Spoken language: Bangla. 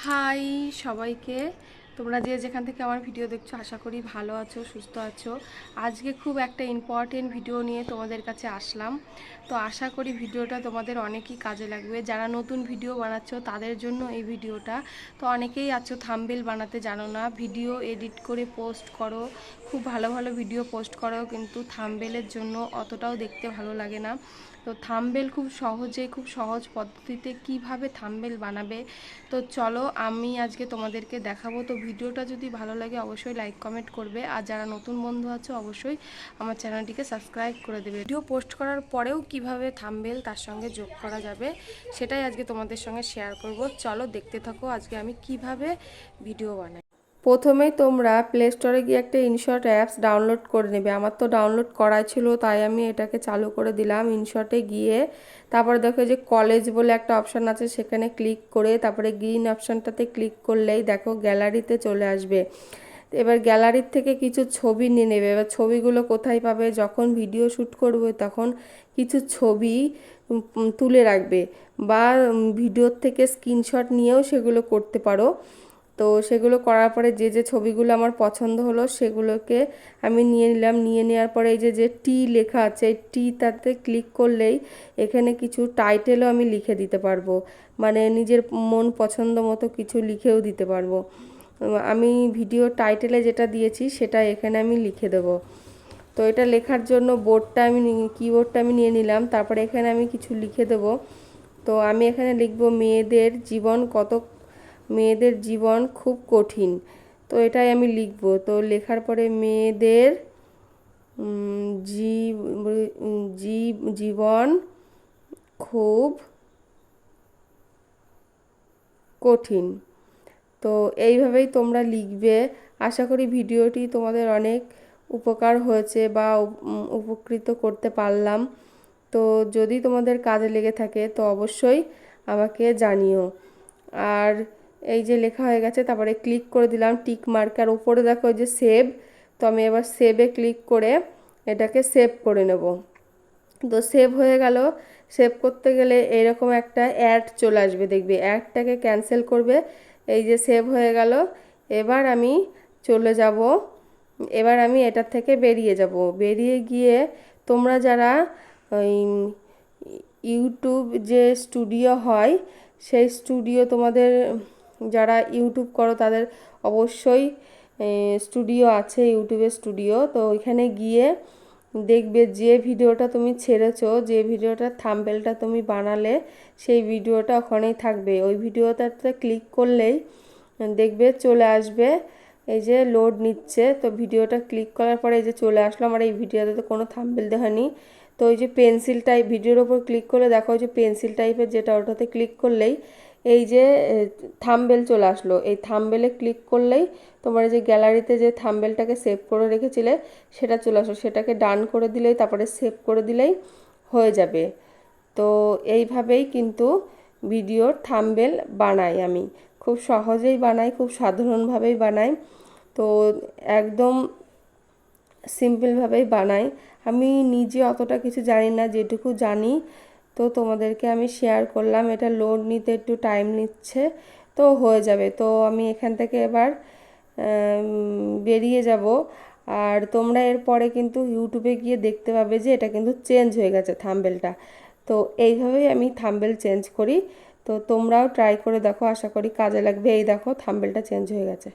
হাই সবাইকে, তোমরা যে যেখান থেকে আমার ভিডিও দেখছো আশা করি ভালো আছো, সুস্থ আছো। আজকে খুব একটা ইম্পর্টেন্ট ভিডিও নিয়ে তোমাদের কাছে আসলাম। তো আশা করি ভিডিওটা তোমাদের অনেকই কাজে লাগবে। যারা নতুন ভিডিও বানাচ্ছো তাদের জন্য এই ভিডিওটা। তো অনেকেই আছো থাম্বনেল বানাতে জানো না, ভিডিও এডিট করে পোস্ট করো, খুব ভালো ভালো ভিডিও পোস্ট করো, কিন্তু থাম্বনেলের জন্য অতটাও দেখতে ভালো লাগে না। তো থাম্বনেল খুব সহজে, খুব সহজ পদ্ধতিতে কিভাবে থাম্বনেল বানাবে, তো চলো আমি আজকে তোমাদেরকে দেখাবো। তো ভিডিওটা যদি ভালো লাগে অবশ্যই লাইক কমেন্ট করবে, আর যারা নতুন বন্ধু আছো অবশ্যই আমার চ্যানেলটিকে সাবস্ক্রাইব করে দেবে। ভিডিও পোস্ট করার পরেও কিভাবে থাম্বনেল তার সঙ্গে যোগ করা যাবে সেটাই আজকে তোমাদের সঙ্গে শেয়ার করব। চলো দেখতে থাকো আজকে আমি কিভাবে ভিডিও বানাই। প্রথমেই তোমরা প্লে স্টোরে গিয়ে একটা ইনশট অ্যাপস ডাউনলোড করে নেবে। আমার তো ডাউনলোড করা ছিল, তাই আমি এটাকে চালু করে দিলাম। ইনশটে গিয়ে তারপরে দেখো যে কলেজ বলে একটা অপশান আছে, সেখানে ক্লিক করে তারপরে গ্রিন অপশানটাতে ক্লিক করলেই দেখো গ্যালারিতে চলে আসবে। এবার গ্যালারির থেকে কিছু ছবি নিয়ে নেবে। এবার ছবিগুলো কোথায় পাবে, যখন ভিডিও শ্যুট করবে তখন কিছু ছবি তুলে রাখবে, বা ভিডিওর থেকে স্ক্রিনশট নিয়েও সেগুলো করতে পারো। তো সেগুলো করার পরে যে যে ছবিগুলো আমার পছন্দ হলো সেগুলোকে আমি নিয়ে নিলাম। নিয়ে নেওয়ার পরে এই যে যে টি লেখা আছে, এই টি তাতে ক্লিক করলেই এখানে কিছু টাইটেলও আমি লিখে দিতে পারবো, মানে নিজের মন পছন্দ মতো কিছু লিখেও দিতে পারবো। আমি ভিডিও টাইটেলে যেটা দিয়েছি সেটা এখানে আমি লিখে দেবো। তো এটা লেখার জন্য কিবোর্ডটা আমি নিয়ে নিলাম। তারপরে এখানে আমি কিছু লিখে দেবো। তো আমি এখানে লিখব মেয়েদের জীবন খুব কঠিন। তো এটাই আমি লিখব। তো লেখার পরে মেয়েদের জীবন খুব কঠিন। তো এইভাবেই তোমরা লিখবে। আশা করি ভিডিওটি তোমাদের অনেক উপকার হয়েছে বা উপকৃত করতে পারলাম। তো যদি তোমাদের কাজে লেগে থাকে তো অবশ্যই আমাকে জানিও। আর এই যে লেখা হয়ে গেছে, তারপরে ক্লিক করে দিলাম টিক মার্কার উপরে, দেখো যে সেভ। তো আমি এবার সেভে ক্লিক করে এটাকে সেভ করে নেব। তো সেভ হয়ে গেল। সেভ করতে গেলে এরকম একটা অ্যাড চলে আসবে, দেখবে অ্যাডটাকে ক্যান্সেল করবে। এই যে সেভ হয়ে গেল। এবার আমি চলে যাব, এবার আমি এটার থেকে বেরিয়ে যাব। বেরিয়ে গিয়ে তোমরা যারা ওই ইউটিউব যে স্টুডিও হয়, সেই স্টুডিও তোমাদের যারা ইউটিউব করো তাদের অবশ্যই স্টুডিও আছে, ইউটিউবের স্টুডিও। তো ওইখানে গিয়ে দেখবে যে ভিডিওটা তুমি ছেড়েছো, যে ভিডিওটার থাম্বনেলটা তুমি বানালে, সেই ভিডিওটা ওখানেই থাকবে। ওই ভিডিওটাতে ক্লিক করলেই দেখবে চলে আসবে। এই যে লোড নিচ্ছে, তো ভিডিওটা ক্লিক করার পরে এই যে চলে আসলো। আমার এই ভিডিওতে তো কোনো থাম্বনেল দেওয়া হয়নি। তো ওই যে পেন্সিল টাইপ ভিডিওর ওপর ক্লিক করলে দেখো ওই যে পেন্সিল টাইপের যেটা, ওটাতে ক্লিক করলেই এই যে থাম্বনেল চলে আসলো। এই থাম্বনেলে ক্লিক করলেই তোমার যে গ্যালারিতে যে থাম্বনেলটাকে সেভ করে রেখেছিলে সেটা চলে আসলো। সেটাকে ডান করে দিলেই তারপরে সেভ করে দিলেই হয়ে যাবে। তো এইভাবেই কিন্তু ভিডিওর থাম্বনেল বানাই আমি, খুব সহজেই বানাই, খুব সাধারণভাবেই বানাই। তো একদম সিম্পলভাবেই বানাই। আমি নিজে অতটা কিছু জানি না, যেটুকু জানি তো তোমাদেরকে আমি শেয়ার করলাম। এটা লোড নিতে একটু টাইম নিচ্ছে, তো হয়ে যাবে। তো আমি এখান থেকে এবার বেরিয়ে যাব। আর তোমরা এরপরে কিন্তু ইউটিউবে গিয়ে দেখতে পাবে যে এটা কিন্তু চেঞ্জ হয়ে গেছে থাম্বনেলটা। তো এইভাবেই আমি থাম্বনেল চেঞ্জ করি। তো তোমরাও ট্রাই করে দেখো, আশা করি কাজে লাগবে। এই দেখো থাম্বনেলটা চেঞ্জ হয়ে গেছে।